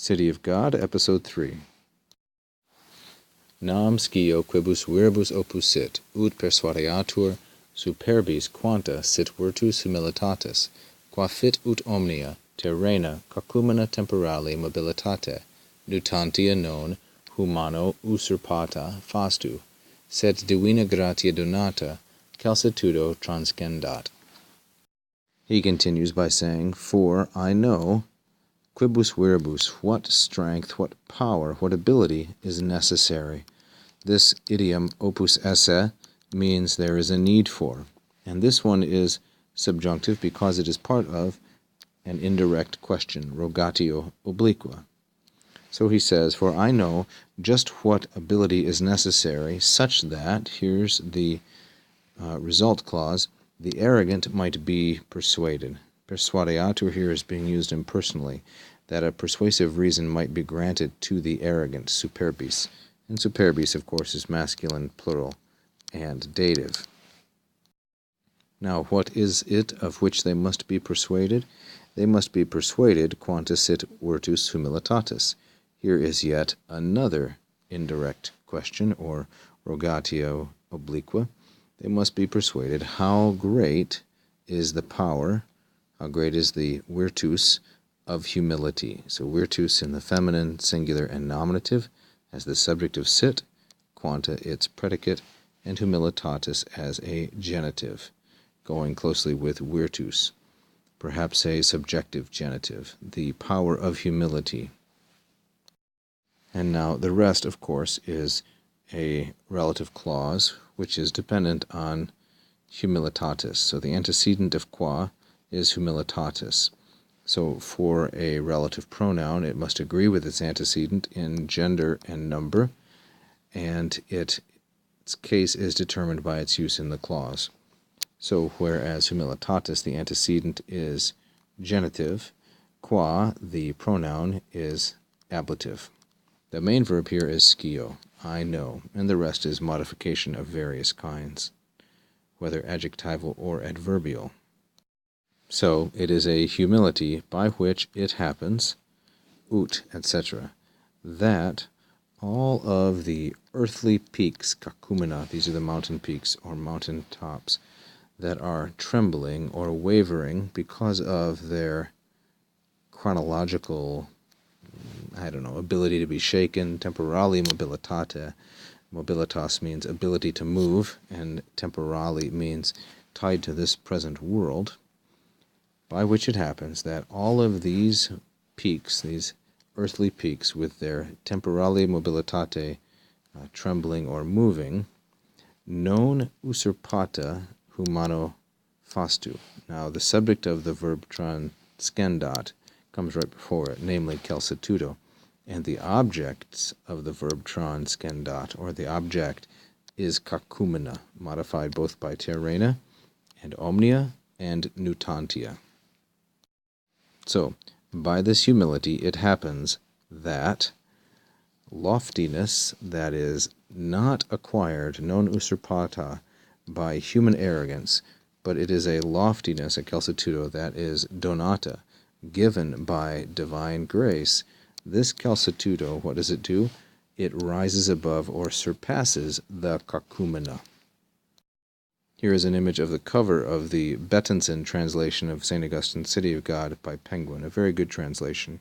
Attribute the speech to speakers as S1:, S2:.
S1: City of God, Episode 3. Nam scio quibus viribus opus sit, ut persuadeatur superbis quanta sit virtus humilitatis, qua fit ut omnia terrena cacumena temporali mobilitate, nutantia non humano usurpata fastu, sed divina gratia donata calcitudo transcendat. He continues by saying, For I know, quibus viribus, what strength, what power, what ability is necessary. This idiom opus esse means there is a need for, and this one is subjunctive because it is part of an indirect question, rogatio obliqua. So he says, For I know just what ability is necessary, such that, here's the result clause, the arrogant might be persuaded. Persuadeatur here is being used impersonally, that a persuasive reason might be granted to the arrogant, superbis. And superbis, of course, is masculine, plural, and dative. Now, what is it of which they must be persuaded? They must be persuaded quanta sit virtus humilitatis. Here is yet another indirect question, or rogatio obliqua. They must be persuaded how great is the power, how great is the virtus of humility. So virtus in the feminine, singular, and nominative as the subject of sit, quanta its predicate, and humilitatis as a genitive, going closely with virtus, perhaps a subjective genitive, the power of humility. And now the rest, of course, is a relative clause, which is dependent on humilitatis. So the antecedent of qua is humilitatis. So for a relative pronoun, it must agree with its antecedent in gender and number, and its case is determined by its use in the clause. So whereas humilitatis, the antecedent is genitive, qua, the pronoun, is ablative. The main verb here is scio, I know, and the rest is modification of various kinds, whether adjectival or adverbial. So it is a humility by which it happens, ut, etc., that all of the earthly peaks, cacumena, these are the mountain peaks or mountain tops, that are trembling or wavering because of their chronological, ability to be shaken, temporali mobilitate. Mobilitas means ability to move, and temporali means tied to this present world, by which it happens that all of these peaks, these earthly peaks with their temporali mobilitate, trembling or moving, non usurpata humano fastu. Now the subject of the verb transcendat comes right before it, namely calcitudo, and the objects of the verb transcendat, or the object, is cacumena, modified both by terrena and omnia and nutantia. So, by this humility it happens that loftiness, that is not acquired, non usurpata, by human arrogance, but it is a loftiness, a calcitudo, that is donata, given by divine grace. This calcitudo, what does it do? It rises above or surpasses the cacumena. Here is an image of the cover of the Bettenson translation of St. Augustine's City of God by Penguin, a very good translation.